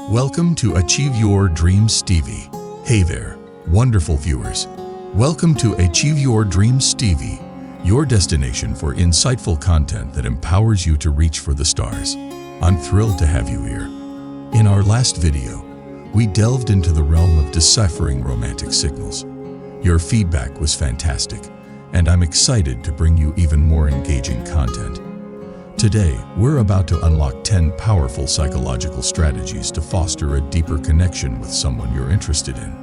Welcome to Achieve Your Dreams Stevie. Hey there, wonderful viewers. Welcome to Achieve Your Dreams Stevie, your destination for insightful content that empowers you to reach for the stars. I'm thrilled to have you here. In our last video, we delved into the realm of deciphering romantic signals. Your feedback was fantastic, and I'm excited to bring you even more engaging content. Today, we're about to unlock 10 powerful psychological strategies to foster a deeper connection with someone you're interested in.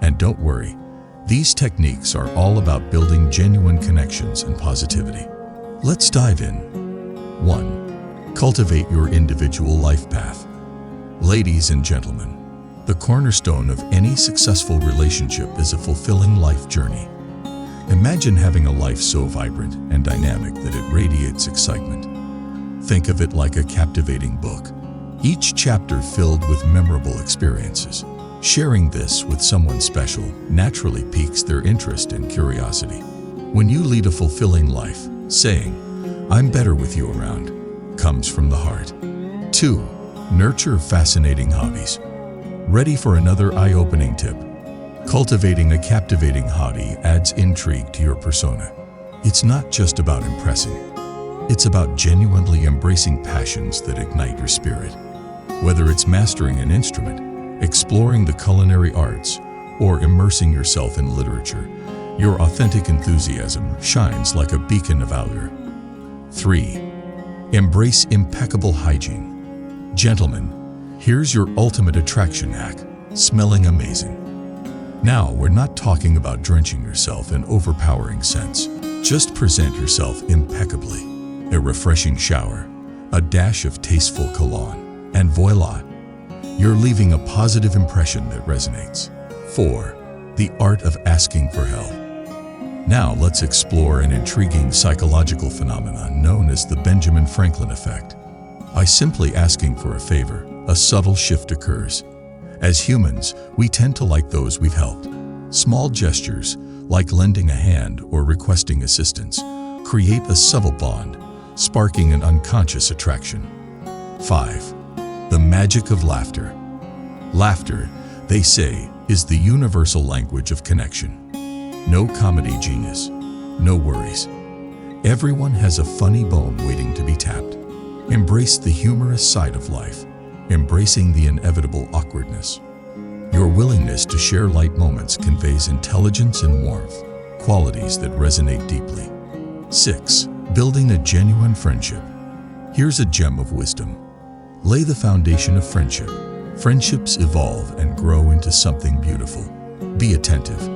And don't worry, these techniques are all about building genuine connections and positivity. Let's dive in. 1. Cultivate your individual life path. Ladies and gentlemen, the cornerstone of any successful relationship is a fulfilling life journey. Imagine having a life so vibrant and dynamic that it radiates excitement. Think of it like a captivating book, each chapter filled with memorable experiences. Sharing this with someone special naturally piques their interest and curiosity. When you lead a fulfilling life, saying, "I'm better with you around," comes from the heart. 2. Nurture fascinating hobbies. Ready for another eye-opening tip? Cultivating a captivating hobby adds intrigue to your persona. It's not just about impressing. It's about genuinely embracing passions that ignite your spirit. Whether it's mastering an instrument, exploring the culinary arts, or immersing yourself in literature, your authentic enthusiasm shines like a beacon of allure. 3. Embrace impeccable hygiene. Gentlemen, here's your ultimate attraction hack: smelling amazing. Now, we're not talking about drenching yourself in overpowering scents. Just present yourself impeccably. A refreshing shower, a dash of tasteful cologne, and voila, you're leaving a positive impression that resonates. 4. The art of asking for help. Now, let's explore an intriguing psychological phenomenon known as the Benjamin Franklin effect. By simply asking for a favor, a subtle shift occurs. As humans, we tend to like those we've helped. Small gestures, like lending a hand or requesting assistance, create a subtle bond, sparking an unconscious attraction. 5. The magic of laughter. Laughter, they say, is the universal language of connection. No comedy genius, no worries. Everyone has a funny bone waiting to be tapped. Embrace the humorous side of life, embracing the inevitable awkwardness. Your willingness to share light moments conveys intelligence and warmth, qualities that resonate deeply. 6. Building a genuine friendship. Here's a gem of wisdom. Lay the foundation of friendship. Friendships evolve and grow into something beautiful. Be attentive.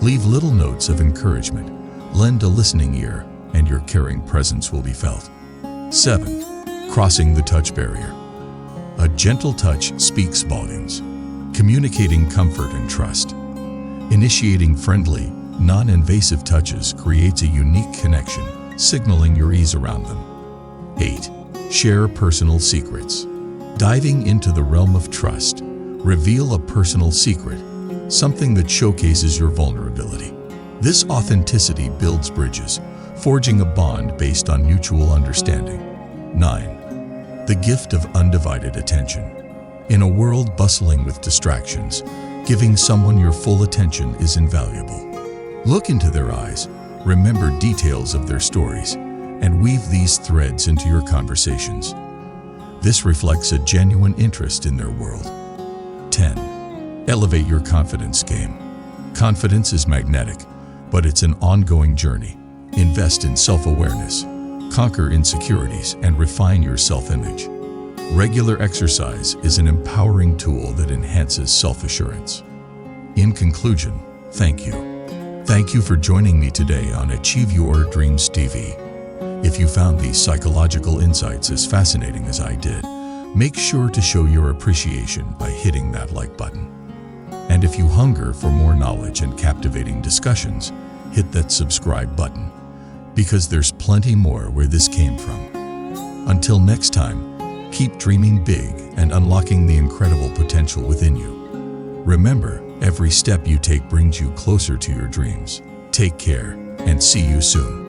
Leave little notes of encouragement. Lend a listening ear, and your caring presence will be felt. 7. Crossing the touch barrier. A gentle touch speaks volumes, communicating comfort and trust. Initiating friendly, non-invasive touches creates a unique connection, signaling your ease around them. 8. Share personal secrets. Diving into the realm of trust, reveal a personal secret, something that showcases your vulnerability. This authenticity builds bridges, forging a bond based on mutual understanding. 9. The gift of undivided attention. In a world bustling with distractions, giving someone your full attention is invaluable. Look into their eyes, remember details of their stories, and weave these threads into your conversations. This reflects a genuine interest in their world. 10. Elevate your confidence game. Confidence is magnetic, but it's an ongoing journey. Invest in self-awareness. Conquer insecurities and refine your self-image. Regular exercise is an empowering tool that enhances self-assurance. In conclusion, thank you. Thank you for joining me today on Achieve Your Dreams TV. If you found these psychological insights as fascinating as I did, make sure to show your appreciation by hitting that like button. And if you hunger for more knowledge and captivating discussions, hit that subscribe button, because there's plenty more where this came from. Until next time, keep dreaming big and unlocking the incredible potential within you. Remember, every step you take brings you closer to your dreams. Take care, and see you soon.